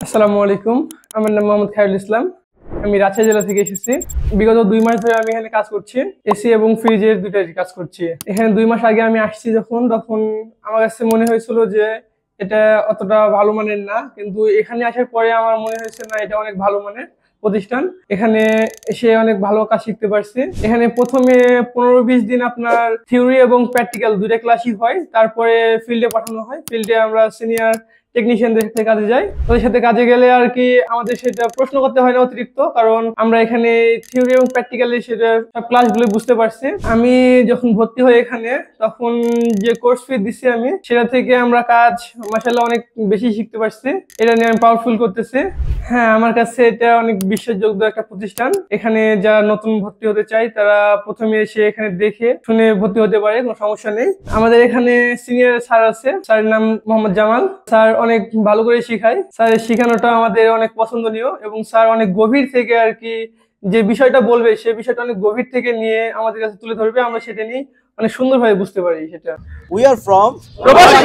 আসসালামু আলাইকুম। আমার নাম মোহাম্মদ খায়রুল ইসলাম। আমি রাজশাহী জেলা থেকে এসেছি। বিগত ২ মাস ধরে আমি এখানে কাজ করছি। এসি এবং ফ্রিজের দুইটারই কাজ করছি। এখানে ২ মাস আগে আমি আসছি তখন আমার কাছে মনে হয়েছিল যে এটা অতটা ভালো মানের না। কিন্তু এখানে আসার পরে আমার মনে হয়েছে না, এটা অনেক ভালো মানের প্রতিষ্ঠান। এখানে এসে অনেক ভালো কাজ শিখতে পারছি। এখানে প্রথমে ১৫-২০ দিন আপনার থিওরি এবং প্র্যাকটিক্যাল ২ টা ক্লাসই হয়। তারপরে ফিল্ডে পাঠানো হয়। ফিল্ডে আমরা সিনিয়র টেকনিশিয়ানদের সাথে কাজে যাই। ওদের সাথে কাজে গেলে আর কি আমাদের সেটা প্রশ্ন করতে হয় না অতিরিক্ত, কারণ আমরা এখানে থিওরি এবং প্র্যাকটিক্যালি সেটা সব ক্লাসগুলো বুঝতে পারছি। আমি যখন ভর্তি হই এখানে, তখন যে কোর্স ফি দিচ্ছি আমি, সেটা থেকে আমরা কাজ মাশাআল্লাহ অনেক বেশি শিখতে পারছি। এটা নিয়ে আমি পাওয়ারফুল করতেছি। হ্যাঁ, আমার কাছে এটা অনেক বিশ্বাসযোগ্য একটা প্রতিষ্ঠান। এখানে যারা নতুন ভর্তি হতে চায় তারা প্রথমে এসে এখানে দেখে শুনে ভর্তি হতে পারে, কোনো সমস্যা নেই। আমাদের এখানে সিনিয়র স্যার আছে, স্যারের নাম মোহাম্মদ জামাল। স্যার অনেক ভালো করে শিখায়। স্যারের শিখানোটা আমাদের অনেক পছন্দনীয় এবং স্যার অনেক গভীর থেকে আর কি যে বিষয়টা বলবে, সেই বিষয়টা অনেক গভীর থেকে নিয়ে আমাদের কাছে তুলে ধরবে। আমরা সেটা নিয়ে অনেক সুন্দরভাবে বুঝতে পারি সেটা। We are from প্রবাসী